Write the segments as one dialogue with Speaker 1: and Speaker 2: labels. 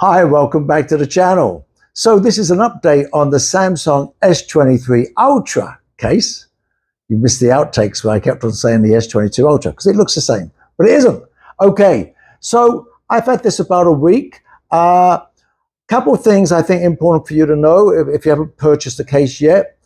Speaker 1: Hi, welcome back to the channel. So this is an update on the Samsung S23 Ultra case. You missed the outtakes where I kept on saying the S22 Ultra because it looks the same, but it isn't. Okay, so I've had this about a week. Couple of things I think important for you to know if you haven't purchased the case yet.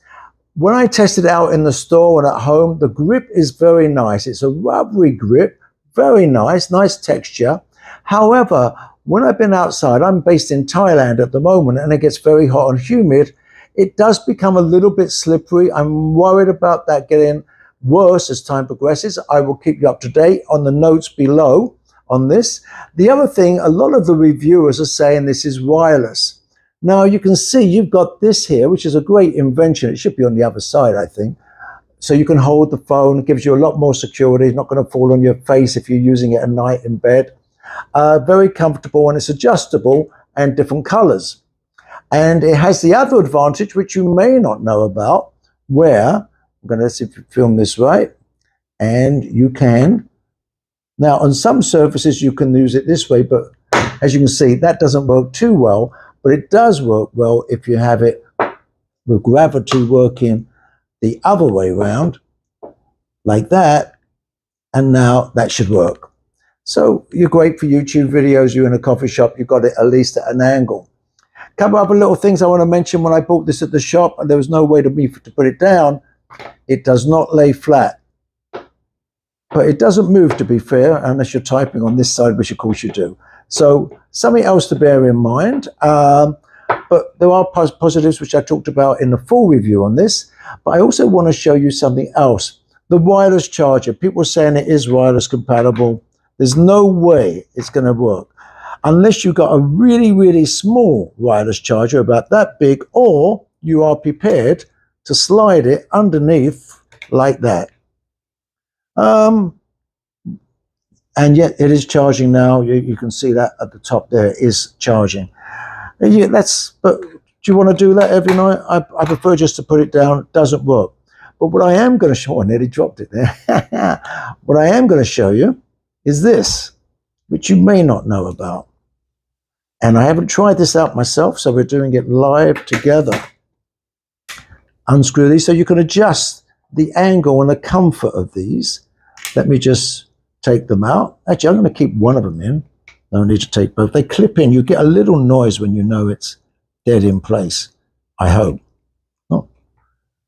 Speaker 1: When I tested it out in the store and at home, the grip is very nice. It's a rubbery grip, very nice texture. However, when I've been outside, I'm based in Thailand at the moment, and it gets very hot and humid, it does become a little bit slippery. I'm worried about that getting worse as time progresses. I will keep you up to date on the notes below on this. The other thing, a lot of the reviewers are saying this is wireless. Now you can see you've got this here, which is a great invention. It should be on the other side, I think. So you can hold the phone, it gives you a lot more security. It's not going to fall on your face if you're using it at night in bed. Very comfortable, and it's adjustable and different colors. And it has the other advantage, which you may not know about, where, I'm going to see if you film this right, and you can, now on some surfaces you can use it this way, but as you can see, that doesn't work too well, but it does work well if you have it with gravity working the other way around, like that, and now that should work. So you're great for YouTube videos, you're in a coffee shop, you've got it at least at an angle. A couple other little things I want to mention. When I bought this at the shop and there was no way to put it down, it does not lay flat. But it doesn't move, to be fair, unless you're typing on this side, which of course you do. So something else to bear in mind. But there are positives, which I talked about in the full review on this. But I also want to show you something else. The wireless charger. People are saying it is wireless compatible. There's no way it's going to work unless you've got a really, really small wireless charger about that big, or you are prepared to slide it underneath like that. And yet it is charging now. You can see that at the top there is charging. Yeah, but do you want to do that every night? I prefer just to put it down. It doesn't work. But what I am going to show, I nearly dropped it there. What I am going to show you is this, which you may not know about. And I haven't tried this out myself, so we're doing it live together. Unscrew these so you can adjust the angle and the comfort of these. Let me just take them out. Actually, I'm going to keep one of them in. No need to take both. They clip in. You get a little noise when you know it's dead in place, I hope. Oh.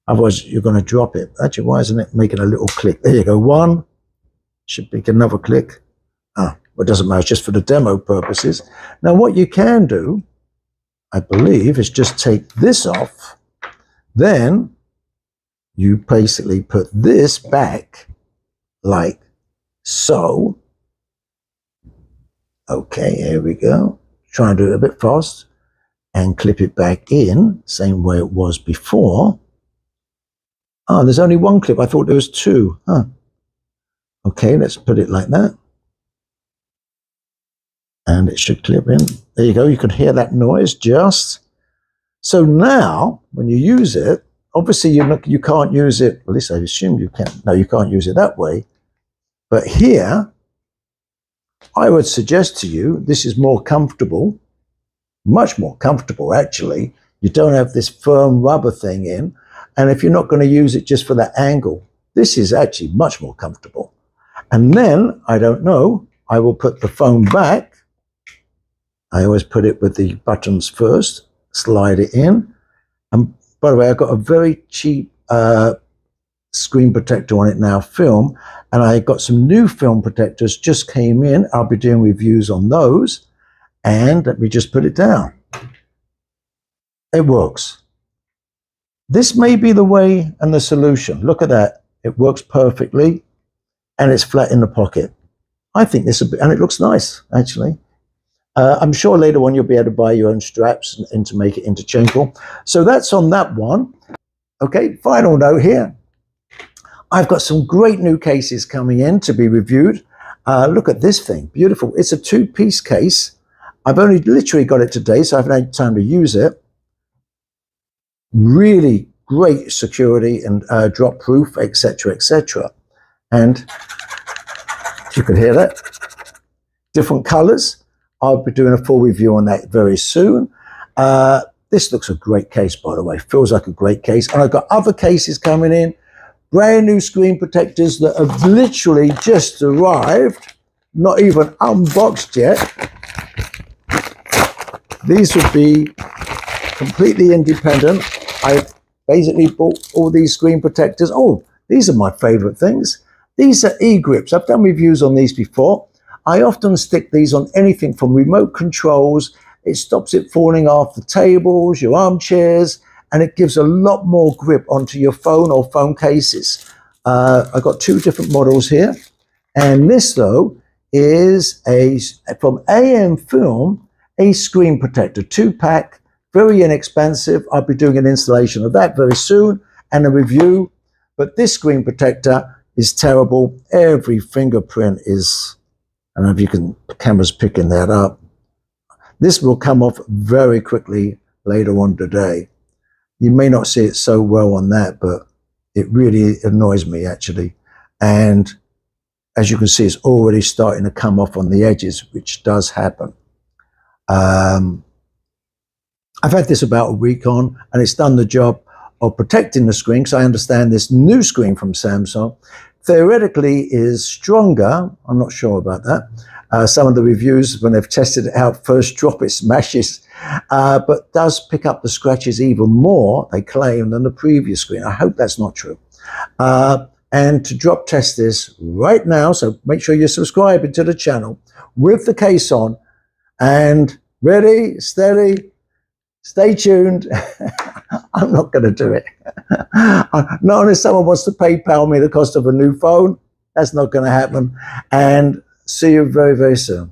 Speaker 1: Otherwise, you're going to drop it. Actually, why isn't it making a little click? There you go. One. Should make another click. Well, it doesn't matter, it's just for the demo purposes. Now what you can do, I believe, is just take this off. Then you basically put this back like so. Okay, here we go. Try and do it a bit fast. And clip it back in, same way it was before. Oh, there's only one clip. I thought there was two. Huh. Okay, let's put it like that. And it should clip in. There you go. You can hear that noise just. So now, when you use it, obviously you can't use it, at least I assume you can. No, you can't use it that way. But here, I would suggest to you, this is more comfortable, much more comfortable actually. You don't have this firm rubber thing in. And if you're not going to use it just for that angle, this is actually much more comfortable. And then, I don't know, I will put the phone back. I always put it with the buttons first, slide it in. And by the way, I've got a very cheap screen protector on it now, film. And I got some new film protectors, just came in. I'll be doing reviews on those. And let me just put it down. It works. This may be the way and the solution. Look at that. It works perfectly. And it's flat in the pocket. I think this will be, and it looks nice, actually. I'm sure later on you'll be able to buy your own straps and to make it interchangeable. So that's on that one. Okay, final note here. I've got some great new cases coming in to be reviewed. Look at this thing, beautiful. It's a two-piece case. I've only literally got it today, so I haven't had time to use it. Really great security and drop proof, etc., etc. And you can hear that. Different colors. I'll be doing a full review on that very soon. This looks a great case, by the way. Feels like a great case. And I've got other cases coming in. Brand new screen protectors that have literally just arrived. Not even unboxed yet. These would be completely independent. I basically bought all these screen protectors. Oh, these are my favorite things. These are e-grips. I've done reviews on these before. I often stick these on anything from remote controls. It stops it falling off the tables, your armchairs, and it gives a lot more grip onto your phone or phone cases. I've got two different models here. And this, though, is from AM Film, a screen protector, 2-pack, very inexpensive. I'll be doing an installation of that very soon and a review. But this screen protector is terrible. Every fingerprint is, I don't know if you can, the camera's picking that up. This will come off very quickly later on today. You may not see it so well on that, but it really annoys me actually. And as you can see, it's already starting to come off on the edges, which does happen. I've had this about a week on, and it's done the job of protecting the screen, because I understand this new screen from Samsung theoretically is stronger. I'm not sure about that. Some of the reviews, when they've tested it out, first drop it smashes, but does pick up the scratches even more, they claim, than the previous screen. I hope that's not true. And to drop test this right now, so make sure you're subscribing to the channel with the case on, and ready, steady, stay tuned. I'm not going to do it. Not unless someone wants to PayPal me the cost of a new phone. That's not going to happen. And see you very, very soon.